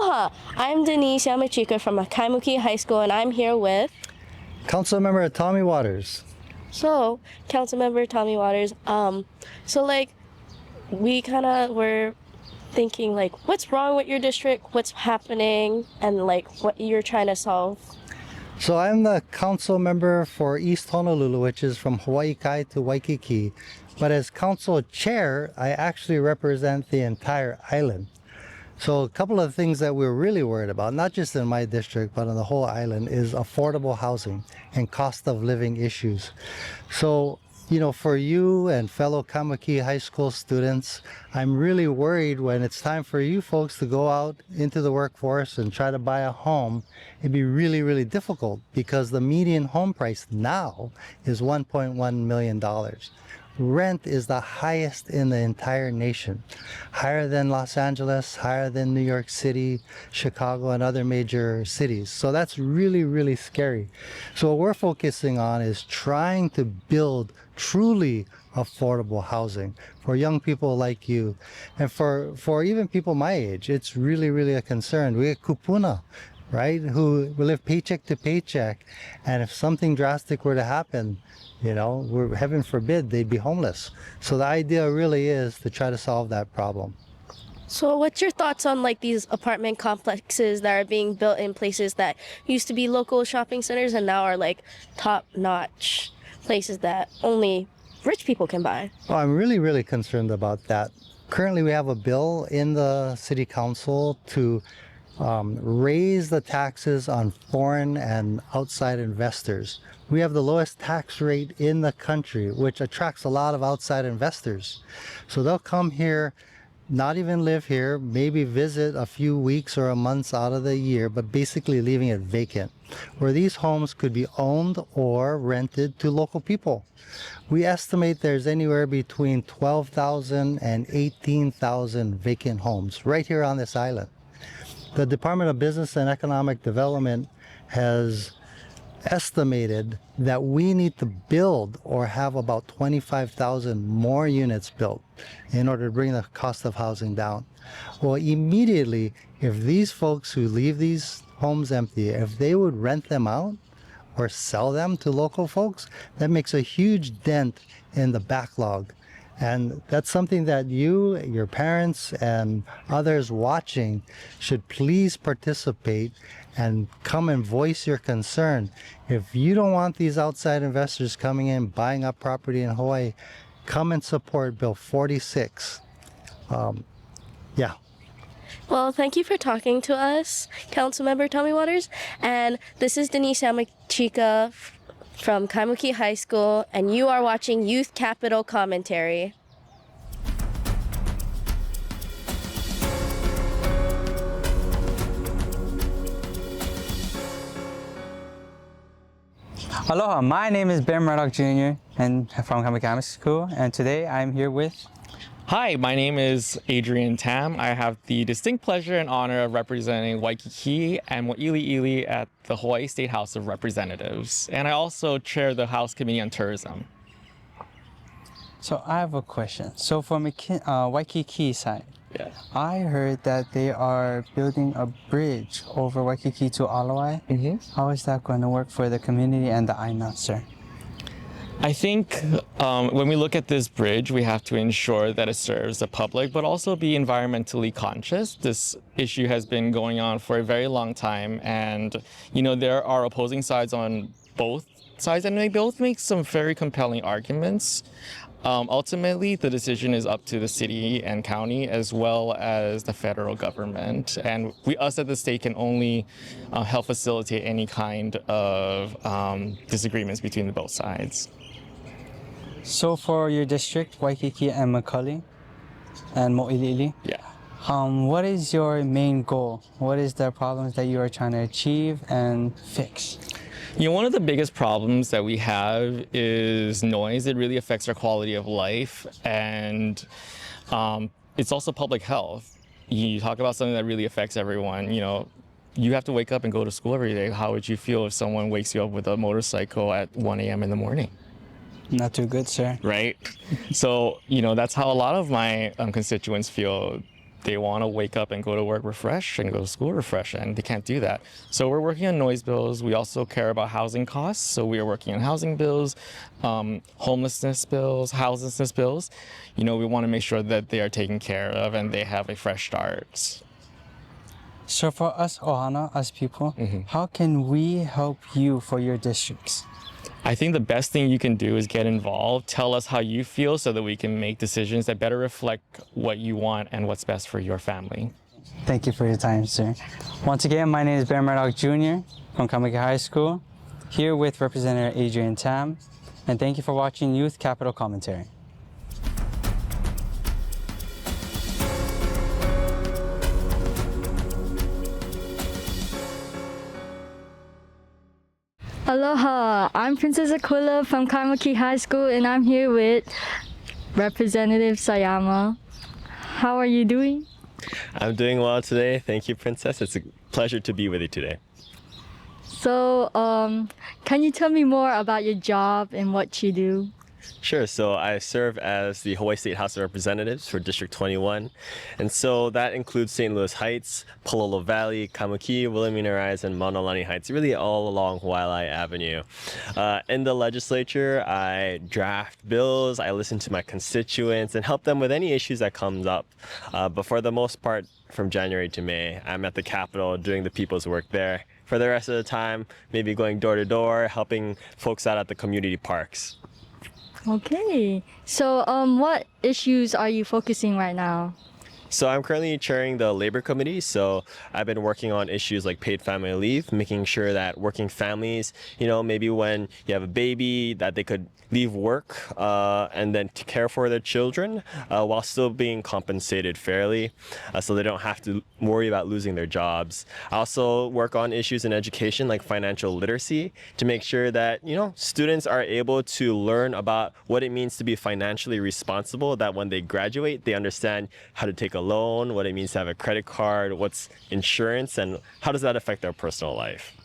Aloha! I'm Denise Yamachika from Kaimuki High School, and I'm here with... Councilmember Tommy Waters. So, Councilmember Tommy Waters, we kind of were thinking, what's wrong with your district, what's happening, and, what you're trying to solve. So I'm the council member for East Honolulu, which is from Hawaii Kai to Waikiki. But as council chair, I actually represent the entire island. So a couple of things that we're really worried about, not just in my district, but on the whole island, is affordable housing and cost of living issues. So, for you and fellow Kaimuki High School students, I'm really worried when it's time for you folks to go out into the workforce and try to buy a home. It'd be really, really difficult because the median home price now is $1.1 million. Rent is the highest in the entire nation, higher than Los Angeles, higher than New York City, Chicago, and other major cities. So that's really, really scary. So what we're focusing on is trying to build truly affordable housing for young people like you, and for even people my age. It's really, really a concern. We get kupuna, right, who live paycheck to paycheck, and if something drastic were to happen, heaven forbid, they'd be homeless. So the idea really is to try to solve that problem. So what's your thoughts on these apartment complexes that are being built in places that used to be local shopping centers and now are top-notch places that only rich people can buy? Well, I'm really, really concerned about that. Currently, we have a bill in the city council to raise the taxes on foreign and outside investors. We have the lowest tax rate in the country, which attracts a lot of outside investors. So they'll come here, not even live here, maybe visit a few weeks or a month out of the year, but basically leaving it vacant, where these homes could be owned or rented to local people. We estimate there's anywhere between 12,000 and 18,000 vacant homes right here on this island. The Department of Business and Economic Development has estimated that we need to build or have about 25,000 more units built in order to bring the cost of housing down. Well, immediately, if these folks who leave these homes empty, if they would rent them out or sell them to local folks, that makes a huge dent in the backlog. And that's something that you, your parents, and others watching should please participate and come and voice your concern. If you don't want these outside investors coming in, buying up property in Hawaii, come and support Bill 46. Yeah. Well, thank you for talking to us, Councilmember Tommy Waters. And this is Denise Yamachika from Kaimuki High School, and you are watching Youth Capital Commentary. Aloha, my name is Ben Murdoch Jr. and from Kaimuki High School, and today I'm here with... Hi, my name is Adrian Tam. I have the distinct pleasure and honor of representing Waikiki and Mo'iliili at the Hawaii State House of Representatives. And I also chair the House Committee on Tourism. So I have a question. So from Waikiki side, Yeah. I heard that they are building a bridge over Waikiki to Alawai. How is that going to work for the community and the island, sir? I think when we look at this bridge, we have to ensure that it serves the public, but also be environmentally conscious. This issue has been going on for a very long time, and there are opposing sides on both sides, and they both make some very compelling arguments. Ultimately, the decision is up to the city and county as well as the federal government, and us at the state can only help facilitate any kind of disagreements between both sides. So for your district, Waikiki and Macaulay and Mo'iliili, Yeah. what is your main goal? What is the problems that you are trying to achieve and fix? One of the biggest problems that we have is noise. It really affects our quality of life, and it's also public health. You talk about something that really affects everyone. You have to wake up and go to school every day. How would you feel if someone wakes you up with a motorcycle at 1 a.m. in the morning? Not too good, sir. Right? So, that's how a lot of my constituents feel. they want to wake up and go to work refreshed and go to school refreshed, and they can't do that. So we're working on noise bills. We also care about housing costs. So we are working on housing bills, homelessness bills, houselessness bills. We want to make sure that they are taken care of and they have a fresh start. So for us Ohana, as people, how can we help you for your districts? I think the best thing you can do is get involved. Tell us how you feel so that we can make decisions that better reflect what you want and what's best for your family. Thank you for your time, sir. Once again, my name is Ben Murdoch Jr. from Kaimuki High School, here with Representative Adrian Tam, and thank you for watching Youth Capital Commentary. Aloha, I'm Princess Aquila from Kaimuki High School and I'm here with Representative Sayama. How are you doing? I'm doing well today. Thank you, Princess. It's a pleasure to be with you today. So, can you tell me more about your job and what you do? Sure. So I serve as the Hawaii State House of Representatives for District 21. And so that includes St. Louis Heights, Palolo Valley, Kaimuki, Wilhelmina Rise, and Maunalani Heights, really all along Waialae Avenue. In the legislature, I draft bills, I listen to my constituents, and help them with any issues that comes up. But for the most part, from January to May, I'm at the Capitol doing the people's work there. For the rest of the time, maybe going door to door, helping folks out at the community parks. Okay, so what issues are you focusing right now? So I'm currently chairing the labor committee. So I've been working on issues like paid family leave, making sure that working families, maybe when you have a baby, that they could leave work and then to care for their children while still being compensated fairly, so they don't have to worry about losing their jobs. I also work on issues in education like financial literacy to make sure that students are able to learn about what it means to be financially responsible, that when they graduate they understand how to take a loan, what it means to have a credit card, what's insurance, and how does that affect their personal life.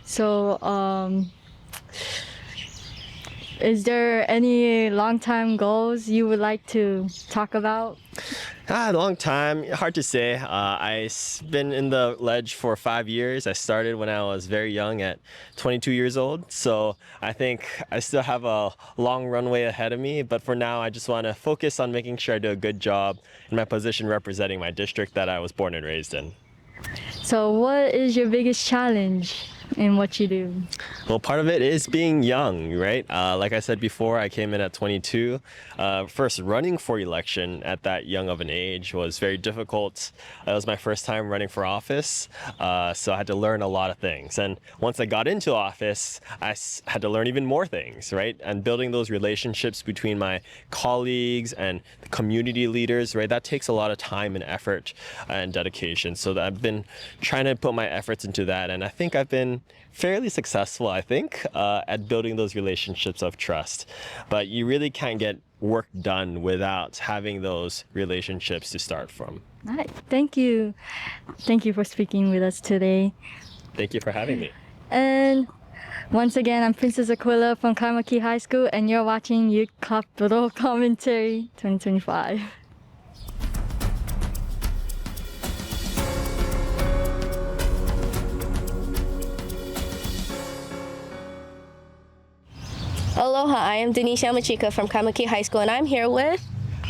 So, is there any long-term goals you would like to talk about? A long time, hard to say. I've been in the ledge for 5 years. I started when I was very young at 22 years old. So I think I still have a long runway ahead of me. But for now, I just want to focus on making sure I do a good job in my position representing my district that I was born and raised in. So what is your biggest challenge in what you do? Well, part of it is being young, right? Like I said before, I came in at 22. First running for election at that young of an age was very difficult. It was my first time running for office, so I had to learn a lot of things. And once I got into office, I had to learn even more things, right? And building those relationships between my colleagues and the community leaders, right? That takes a lot of time and effort and dedication. So I've been trying to put my efforts into that, and I think I've been fairly successful, at building those relationships of trust. But you really can't get work done without having those relationships to start from. All right, thank you. Thank you for speaking with us today. Thank you for having me. And once again, I'm Princess Aquila from Kaimuki High School, and you're watching Youth Capital Commentary 2025. Aloha, I am Denise Yamachika from Kaimuki High School, and I'm here with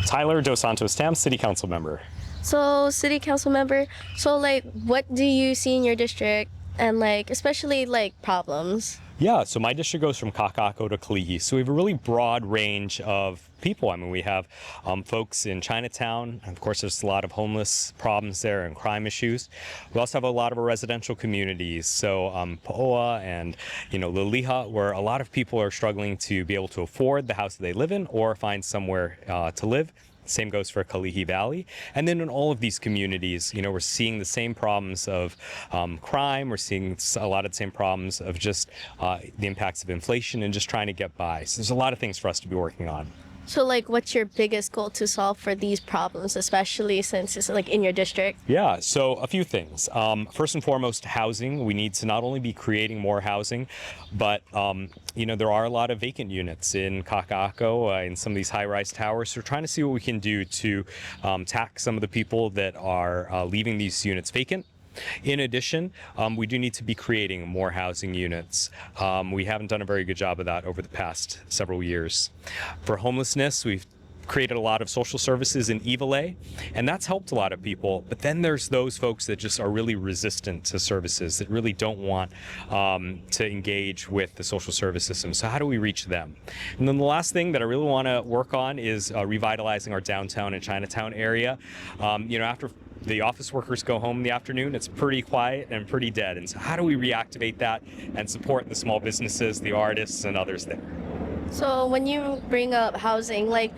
Tyler Dos Santos Tam, City Council Member. So, City Council member. So, what do you see in your district, and especially problems? Yeah, so my district goes from Kakako to Kalihi. So we have a really broad range of people. I mean, we have folks in Chinatown. Of course, there's a lot of homeless problems there and crime issues. We also have a lot of our residential communities. So Poʻoa and, Liliha, where a lot of people are struggling to be able to afford the house that they live in or find somewhere to live. Same goes for Kalihi Valley. And then in all of these communities, we're seeing the same problems of crime. We're seeing a lot of the same problems of just the impacts of inflation and just trying to get by. So there's a lot of things for us to be working on. So like, what's your biggest goal to solve for these problems, especially since it's like in your district? Yeah, so a few things. First and foremost, housing. We need to not only be creating more housing, but there are a lot of vacant units in Kaka'ako, in some of these high-rise towers. So we're trying to see what we can do to tax some of the people that are leaving these units vacant. In addition, we do need to be creating more housing units. We haven't done a very good job of that over the past several years. For homelessness, we've created a lot of social services in Iwalei, and that's helped a lot of people. But then there's those folks that just are really resistant to services, that really don't want to engage with the social service system. So how do we reach them? And then the last thing that I really want to work on is revitalizing our downtown and Chinatown area. After the office workers go home in the afternoon, it's pretty quiet and pretty dead. And so how do we reactivate that and support the small businesses, the artists, and others there? So when you bring up housing, what's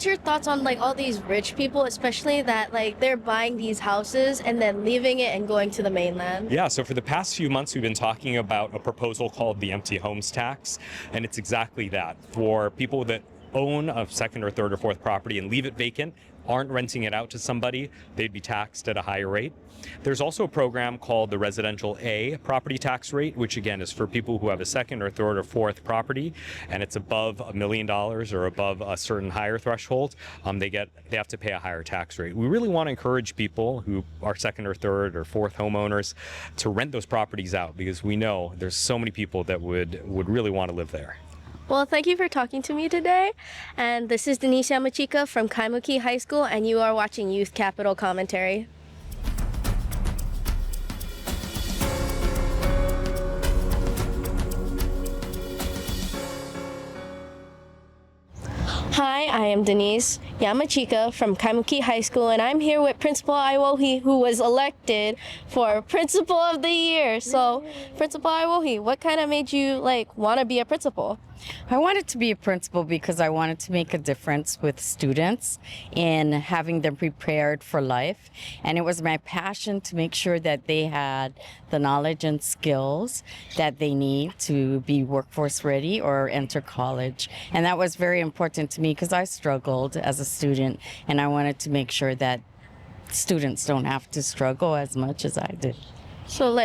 your thoughts on like all these rich people, especially that like they're buying these houses and then leaving it and going to the mainland? Yeah, so for the past few months, we've been talking about a proposal called the empty homes tax, and it's exactly that. For people that own a second or third or fourth property and leave it vacant, aren't renting it out to somebody, they'd be taxed at a higher rate. There's also a program called the Residential A property tax rate, which again is for people who have a second or third or fourth property, and it's above $1 million or above a certain higher threshold. They have to pay a higher tax rate. We really want to encourage people who are second or third or fourth homeowners to rent those properties out, because we know there's so many people that would really want to live there. Well, thank you for talking to me today. And this is Denise Yamachika from Kaimuki High School, and you are watching Youth Capital Commentary. Hi, I am Denise Yamachika from Kaimuki High School, and I'm here with Principal Iwohi, who was elected for Principal of the Year. So, Principal Iwohi, what kind of made you want to be a principal? I wanted to be a principal because I wanted to make a difference with students in having them prepared for life. And it was my passion to make sure that they had the knowledge and skills that they need to be workforce ready or enter college. And that was very important to me because I struggled as a student, and I wanted to make sure that students don't have to struggle as much as I did. So,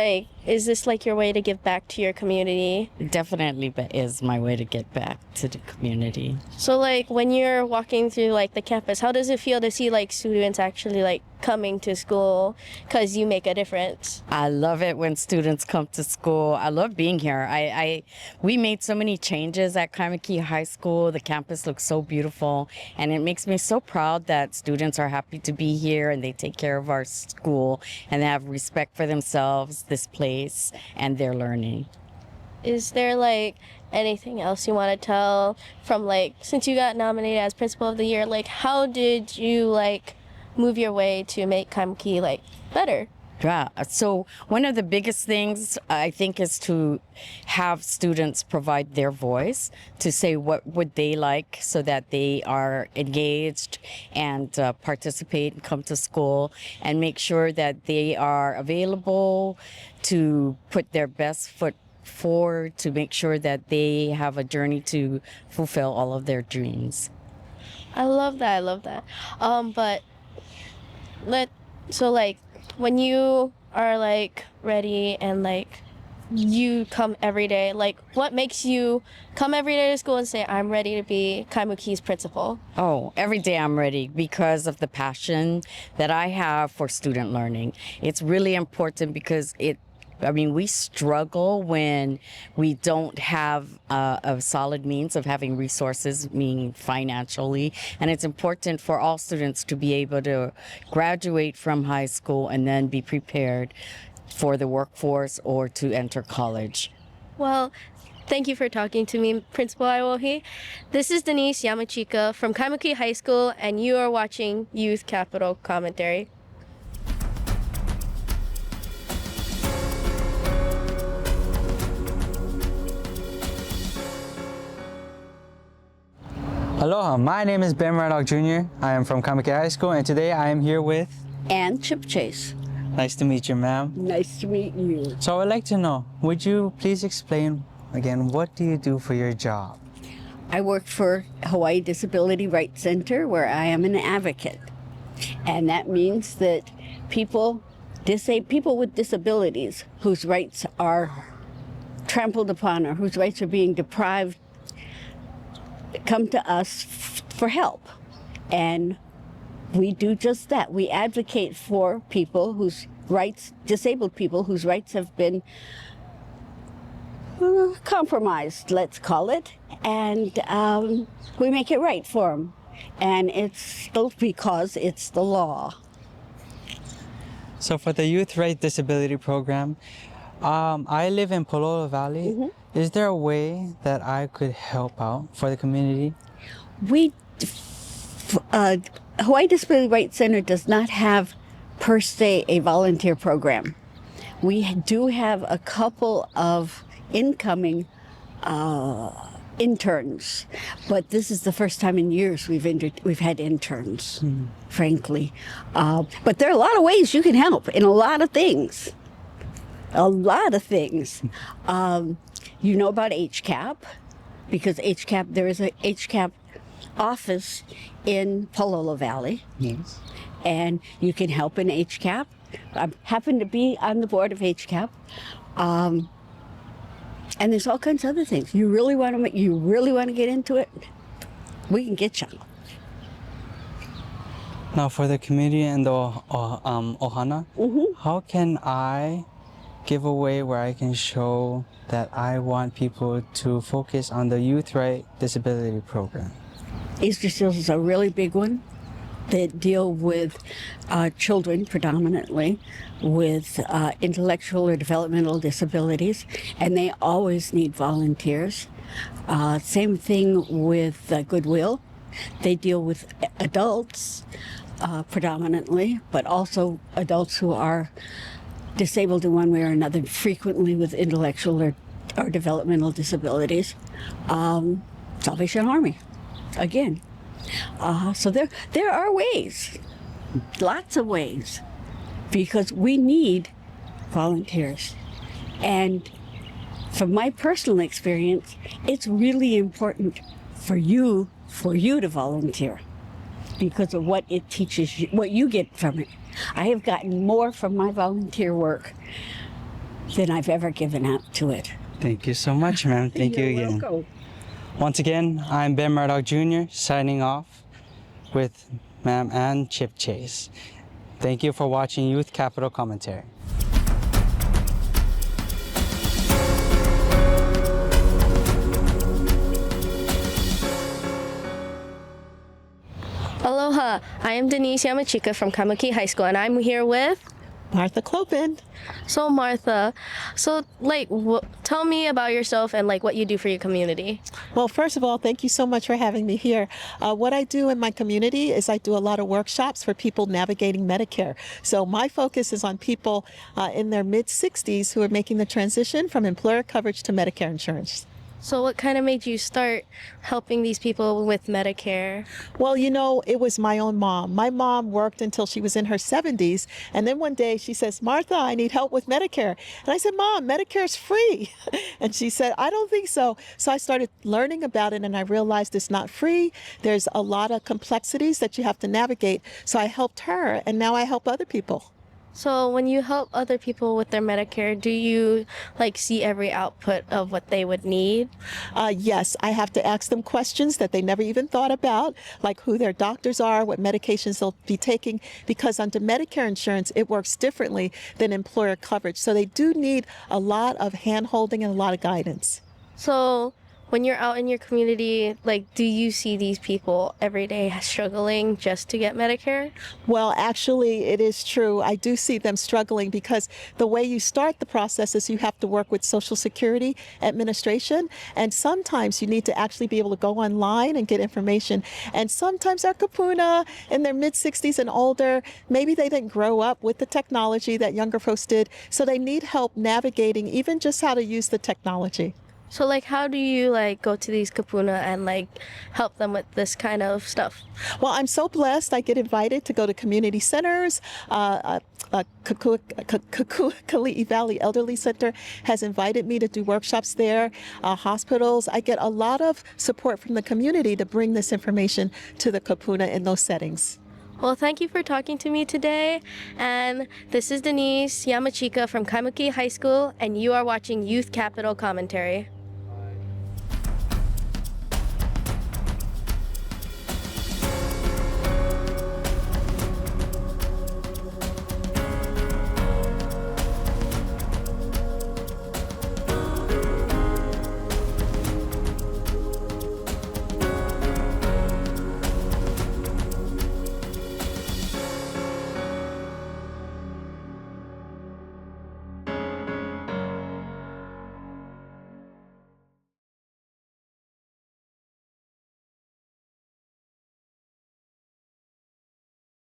is this your way to give back to your community? It definitely is my way to get back to the community. So, when you're walking through, the campus, how does it feel to see, students actually, coming to school because you make a difference? I love it when students come to school. I love being here. We made so many changes at Kaimuki High School. The campus looks so beautiful, and it makes me so proud that students are happy to be here and they take care of our school and they have respect for themselves, this place, and their learning. Is there anything else you want to tell from since you got nominated as Principal of the Year, how did you move your way to make Kaimuki better? Yeah, so one of the biggest things I think is to have students provide their voice, to say what would they like so that they are engaged and participate and come to school, and make sure that they are available to put their best foot forward, to make sure that they have a journey to fulfill all of their dreams. I love that. When you are ready and you come every day, what makes you come every day to school and say, I'm ready to be Kaimuki's principal? Oh, every day I'm ready because of the passion that I have for student learning. It's really important because we struggle when we don't have a solid means of having resources, meaning financially. And it's important for all students to be able to graduate from high school and then be prepared for the workforce or to enter college. Well, thank you for talking to me, Principal Iwohi. This is Denise Yamachika from Kaimuki High School, and you are watching Youth Capital Commentary. Aloha, my name is Ben Murdoch Jr. I am from Kaimuki High School, and today I am here with... And Chip Chase. Nice to meet you, ma'am. Nice to meet you. So I would like to know, would you please explain again, what do you do for your job? I work for Hawaii Disability Rights Center, where I am an advocate. And that means that people with disabilities whose rights are trampled upon or whose rights are being deprived come to us for help. And we do just that. We advocate for people whose rights, disabled people whose rights have been compromised, let's call it, and we make it right for them. And it's still because it's the law. So for the Youth Right Disability Program, I live in Pololo Valley. Is there a way that I could help out for the community? Hawaii Disability Rights Center does not have per se a volunteer program. We do have a couple of incoming interns, but this is the first time in years we've had interns, frankly. But there are a lot of ways you can help in a lot of things. A lot of things. You know about HCAP, because HCAP, there is a HCAP office in Pololo Valley. Yes. And you can help in HCAP. I happen to be on the board of HCAP. And there's all kinds of other things. You really want to get into it? We can get you. Now for the community and the Ohana, how can I give away where I can show that I want people to focus on the Youth Right Disability Program? Easter Seals is a really big one that deal with children predominantly with intellectual or developmental disabilities, and they always need volunteers. Same thing with Goodwill. They deal with adults predominantly, but also adults who are disabled in one way or another, frequently with intellectual or developmental disabilities. Salvation Army, again. So there are ways, lots of ways, because we need volunteers. And from my personal experience, it's really important for you to volunteer because of what it teaches you, what you get from it. I have gotten more from my volunteer work than I've ever given out to it. Thank you so much, ma'am. Thank you again. Welcome. Once again, I'm Ben Murdoch Jr. signing off with Ma'am Ann Chip Chase. Thank you for watching Youth Capital Commentary. Aloha, I am Denise Yamachika from Kaimuki High School, and I'm here with Martha Clopin. So Martha, tell me about yourself and what you do for your community. Well, first of all, thank you so much for having me here. What I do in my community is I do a lot of workshops for people navigating Medicare. So my focus is on people in their mid-60s who are making the transition from employer coverage to Medicare insurance. So what kind of made you start helping these people with Medicare? Well, it was my own mom. My mom worked until she was in her 70s. And then one day she says, Martha, I need help with Medicare. And I said, Mom, Medicare's free. And she said, I don't think so. So I started learning about it and I realized it's not free. There's a lot of complexities that you have to navigate. So I helped her and now I help other people. So when you help other people with their Medicare, do you see every output of what they would need? Yes, I have to ask them questions that they never even thought about, like who their doctors are, what medications they'll be taking, because under Medicare insurance, it works differently than employer coverage. So they do need a lot of hand-holding and a lot of guidance. So when you're out in your community, do you see these people every day struggling just to get Medicare? Well, actually, it is true. I do see them struggling because the way you start the process is you have to work with Social Security Administration. And sometimes you need to actually be able to go online and get information. And sometimes our kapuna in their mid-60s and older, maybe they didn't grow up with the technology that younger folks did. So they need help navigating even just how to use the technology. So like how do you like go to these kapuna and like help them with this kind of stuff? Well, I'm so blessed. I get invited to go to community centers. Kali'i Valley Elderly Center has invited me to do workshops there. Hospitals. I get a lot of support from the community to bring this information to the kapuna in those settings. Well, thank you for talking to me today. And this is Denise Yamachika from Kaimuki High School, and you are watching Youth Capital Commentary.